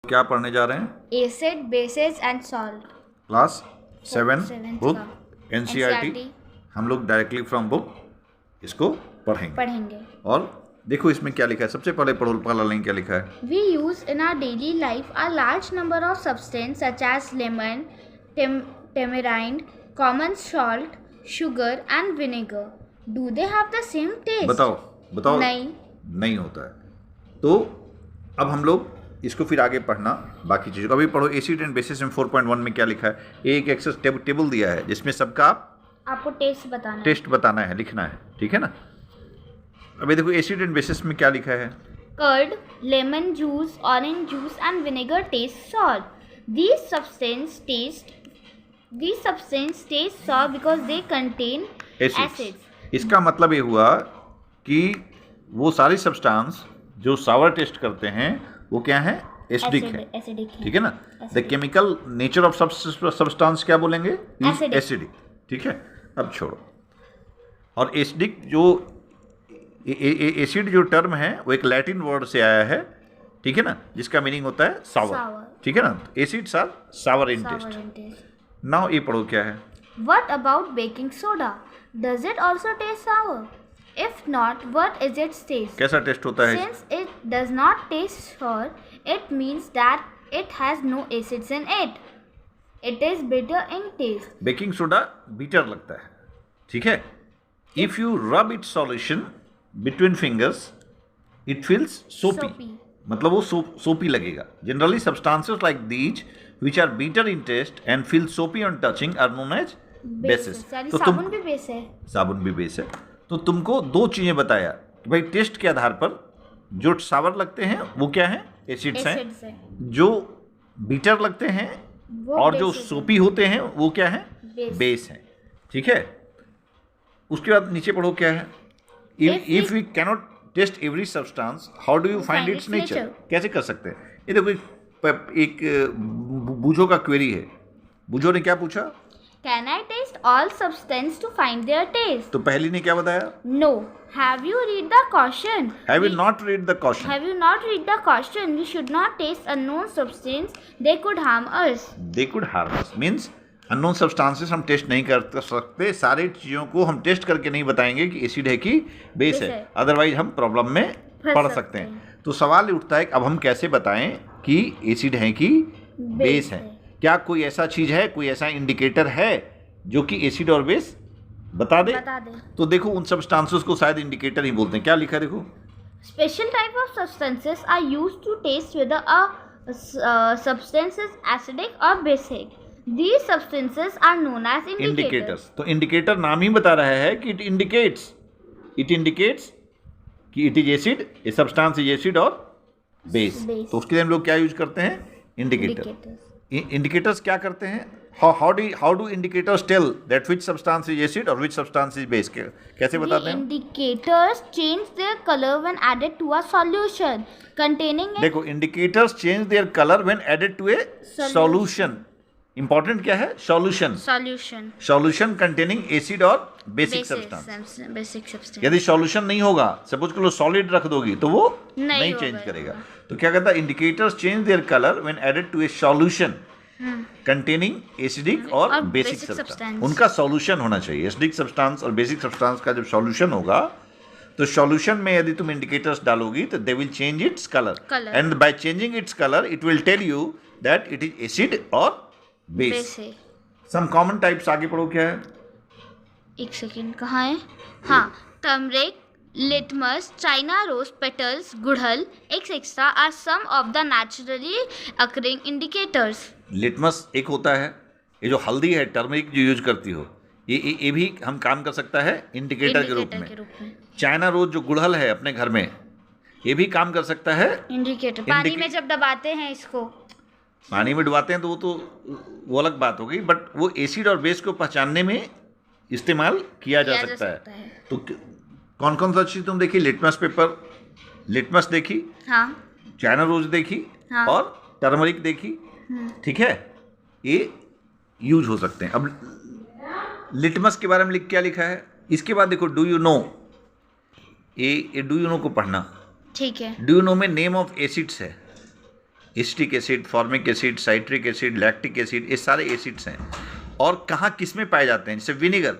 क्या पढ़ने जा रहे हैं? Acid, basis and salt. Class 7 7th book का NCERT। हम लोग डायरेक्टली फ्रॉम बुक इसको पढ़ेंगे। और देखो इसमें क्या लिखा है। सबसे पहले पढ़ो, पहला लाइन क्या लिखा है? We use in our daily life a large number of substances such as lemon, tamarind, common salt, sugar and vinegar. Do they have the same taste? बताओ। नहीं होता है। तो अब हम लोग इसको फिर आगे पढ़ना बाकी चीज़ों को। अभी पढ़ो एसिड एंड बेसिस में 4.1 में क्या लिखा है। एक एक्सरसाइज टेबल दिया है जिसमें सबका आपको टेस्ट बताना है, लिखना है, ठीक है ना। अभी देखो एसिड एंड बेसिस में क्या लिखा है। Curd, lemon juice, orange juice and vinegar taste sour. These substances taste sour because they contain acids. इसका मतलब ये हुआ कि वो सारी सब्सटेंस जो सावर टेस्ट करते हैं वो क्या है? एसिडिक है, ठीक है ना। The chemical nature of substance क्या बोलेंगे? एसिडिक, ठीक है। अब छोड़ो। और एसिडिक जो एसिड जो टर्म है वो एक लैटिन वर्ड से आया है, ठीक है ना, जिसका मीनिंग होता है सावर, ठीक है ना। Acids are sour in taste. Now ये पढ़ो क्या है। What about baking soda? Does it also taste sour? If not, what is its taste? कैसा टेस्ट होता है? Since it does not taste sour, it means that it has no acids in it. It is bitter in taste. Baking soda bitter लगता है, ठीक है। If you rub its solution between fingers, it feels soapy. मतलब वो सोपी लगेगा। Generally, substances like these, which are bitter in taste and feel soapy on touching, are known as bases. तो साबुन भी बेस है। साबुन भी बेस है। तो तुमको दो चीजें बताया कि भाई टेस्ट के आधार पर जो सावर लगते हैं वो क्या है? एसिड्स हैं। जो बीटर लगते हैं और जो सोपी होते हैं वो क्या है? बेस हैं, ठीक है। उसके बाद नीचे पढ़ो क्या है। If we cannot test every substance, how do you find its nature? कैसे कर सकते हैं? ये देखो एक बूझो का क्वेरी है। बूझो ने क्या पूछा? Can I taste all substances to find their taste? तो पहली ने क्या बताया? No. Have you read the caution? Have you not read the caution? Have you not read the caution? We should not taste unknown substance. They could harm us. They could harm us means unknown substances हम test नहीं कर सकते। सारी चीज़ों को हम test करके नहीं बताएंगे कि एसिड है कि बेस है, अदरवाइज हम प्रॉब्लम में पड़ सकते हैं। तो सवाल उठता है कि अब हम कैसे बताएं कि एसिड है कि बेस है। क्या कोई ऐसा चीज़ है, कोई ऐसा इंडिकेटर है जो कि एसिड और बेस बता दे? तो देखो उन सब्सटेंसेस को शायद इंडिकेटर ही बोलते हैं। क्या लिखा है देखो। Special type of substances are used to test whether a substance is acidic और basic. These substances are known as indicators. तो इंडिकेटर नाम ही बता रहा है कि इट इंडिकेट्स कि it is acid, a substance is acid और बेस। तो उसके लिए हम लोग क्या यूज करते हैं? इंडिकेटर। इंडिकेटर्स क्या करते हैं? How do indicators tell that which substance is acid और व्हिच सब्सटेंस इज बेस? कैसे बताते हैं? Indicators change their colour when added to a solution containing. देखो indicators change their colour when added to a solution. Important क्या है? Solution containing acid और basic substance. यदि solution नहीं होगा, सपोज करो सॉलिड रख दोगी तो वो नहीं चेंज करेगा। तो क्या कहता है? Indicators change their colour when added to a solution containing acidic और बेसिक सब्सटेंस। उनका सॉल्यूशन होना चाहिए। एसिडिक सब्सटेंस और बेसिक सब्सटेंस का जब सॉल्यूशन होगा तो सॉल्यूशन में यदि तुम इंडिकेटर्स डालोगी तो they will change its colour and by changing its colour it will tell you that it is acid और बेस। सम कॉमन टाइप्स आगे पढ़ो क्या है। एक सेकेंड, कहाँ है? हाँ, turmeric, litmus, China rose petals, गुड़हल, etcetera are some of the naturally occurring indicators. Litmus एक होता है, ये जो हल्दी है टर्मरिक जो यूज करती हो, ये भी हम काम कर सकता है इंडिकेटर के रूप में। चाइना रोज जो गुड़हल है अपने घर में, ये भी काम कर सकता है इंडिकेटर। पानी में जब दबाते हैं इसको, पानी में डुबाते हैं तो वो अलग बात हो गई, बट वो एसिड और बेस को पहचानने में इस्तेमाल किया जा सकता है। तो कौन कौन सा चीज़ तुम देखी? लिटमस पेपर, लिटमस देखी, हाँ, चाइना रोज देखी, हाँ, और टर्मरिक देखी, ठीक है। ये यूज हो सकते हैं। अब लिटमस के बारे में क्या लिखा है। इसके बाद देखो डू यू नो, ये डू यू नो को पढ़ना, ठीक है। डू यू नो में नेम ऑफ एसिड्स है। Acetic acid, formic acid, citric acid, lactic acid, ये सारे एसिड्स हैं। और कहाँ किस में पाए जाते हैं? जैसे विनेगर,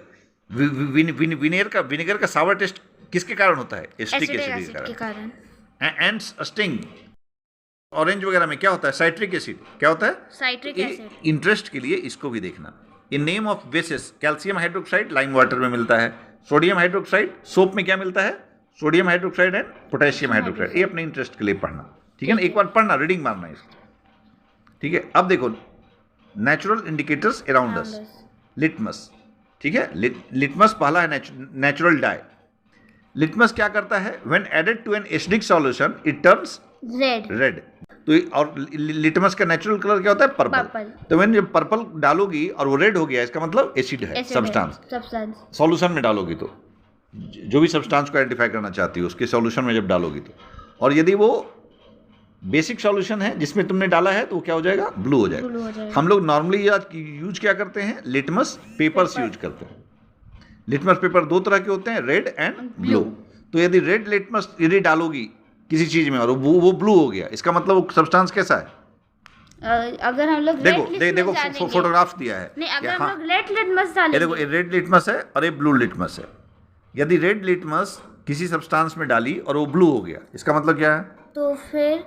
विनेगर का सावर टेस्ट किसके कारण होता है? एसिटिक एसिड के कारण। एंड स्टिंग, ऑरेंज वगैरह में क्या होता है? Citric acid. क्या होता है? Citric acid. इंटरेस्ट के लिए इसको भी देखना। In name of basis, calcium hydroxide lime water में मिलता है, सोडियम हाइड्रोक्साइड सोप में क्या मिलता है? Sodium hydroxide and potassium hydroxide. ये अपने इंटरेस्ट के लिए पढ़ना, ठीक है ना? एक बार पढ़ना, रीडिंग मारना इसको, ठीक है। अब देखो natural indicators around us, litmus, ठीक है। लिटमस पहला है नेचुरल डाई। लिटमस क्या करता है? When added to an acidic solution it turns red. तो और लिटमस का नेचुरल कलर क्या होता है? पर्पल। तो व्हेन जब पर्पल डालोगी और वो रेड हो गया, इसका मतलब एसिड है, सब्सटेंस। सॉल्यूशन में डालोगी तो जो भी सब्सटेंस को आइडेंटिफाई करना चाहती हो उसके सॉल्यूशन में जब डालोगी तो, और यदि वो बेसिक सॉल्यूशन है जिसमें तुमने डाला है तो वो क्या हो जाएगा? ब्लू हो जाएगा। हम लोग नॉर्मली यूज क्या करते हैं? लिटमस पेपर्स यूज करते हैं। लिटमस पेपर दो तरह के होते हैं, रेड एंड ब्लू। तो यदि रेड लिटमस यदि डालोगी किसी चीज में और वो ब्लू हो गया, इसका मतलब वो सब्सटेंस कैसा है? अगर हम लोग देखो फोटोग्राफ दिया है। नहीं, अगर हम लोग रेड लिटमस डालेंगे, देखो ये रेड लिटमस है और ये ब्लू लिटमस है। यदि रेड लिटमस किसी सब्सटेंस में डाली और वो ब्लू हो गया, इसका मतलब क्या है? तो फिर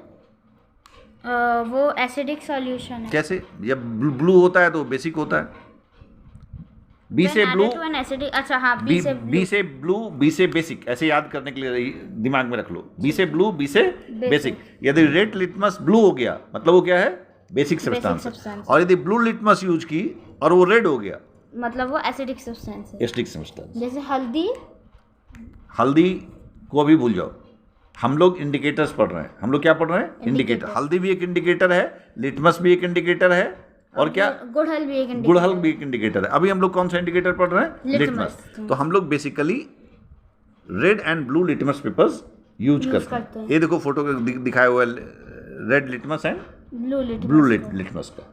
वो एसिडिक सॉल्यूशन है। कैसे? जब ब्लू होता है तो बेसिक होता है। बी से ब्लू, अच्छा हाँ, बी से ब्लू, बी से बेसिक, ऐसे याद करने के लिए दिमाग में रख लो। बी से ब्लू, बी से बेसिक। यदि रेड लिटमस ब्लू हो गया मतलब वो क्या है? Basic substance. और यदि ब्लू लिटमस यूज की और वो रेड हो गया मतलब वो एसिडिक सब्सटेंस है। Acidic substance. जैसे हल्दी को अभी भूल जाओ, हम लोग इंडिकेटर्स पढ़ रहे हैं। हम लोग क्या पढ़ रहे हैं? इंडिकेटर। हल्दी भी एक इंडिकेटर है, लिटमस भी एक इंडिकेटर है, और क्या? गुड़हल भी एक इंडिकेटर है। अभी हम लोग कौन सा इंडिकेटर पढ़ रहे हैं? लिटमस। तो हम लोग basically red and blue litmus papers use करते हैं। ये देखो फोटो दिखाया हुआ है red litmus and blue litmus का,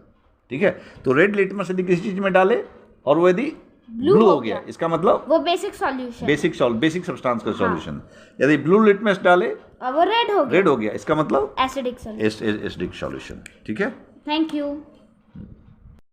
ठीक है। तो रेड लिटमस यदि किसी चीज में डाले और वो यदि ब्लू हो गया, इसका मतलब वो बेसिक सॉल्यूशन, बेसिक सब्सटेंस का सॉल्यूशन। यदि ब्लू लिटमस डाले और वो रेड हो गया, इसका मतलब एसिडिक सॉल्यूशन, ठीक है। Thank you.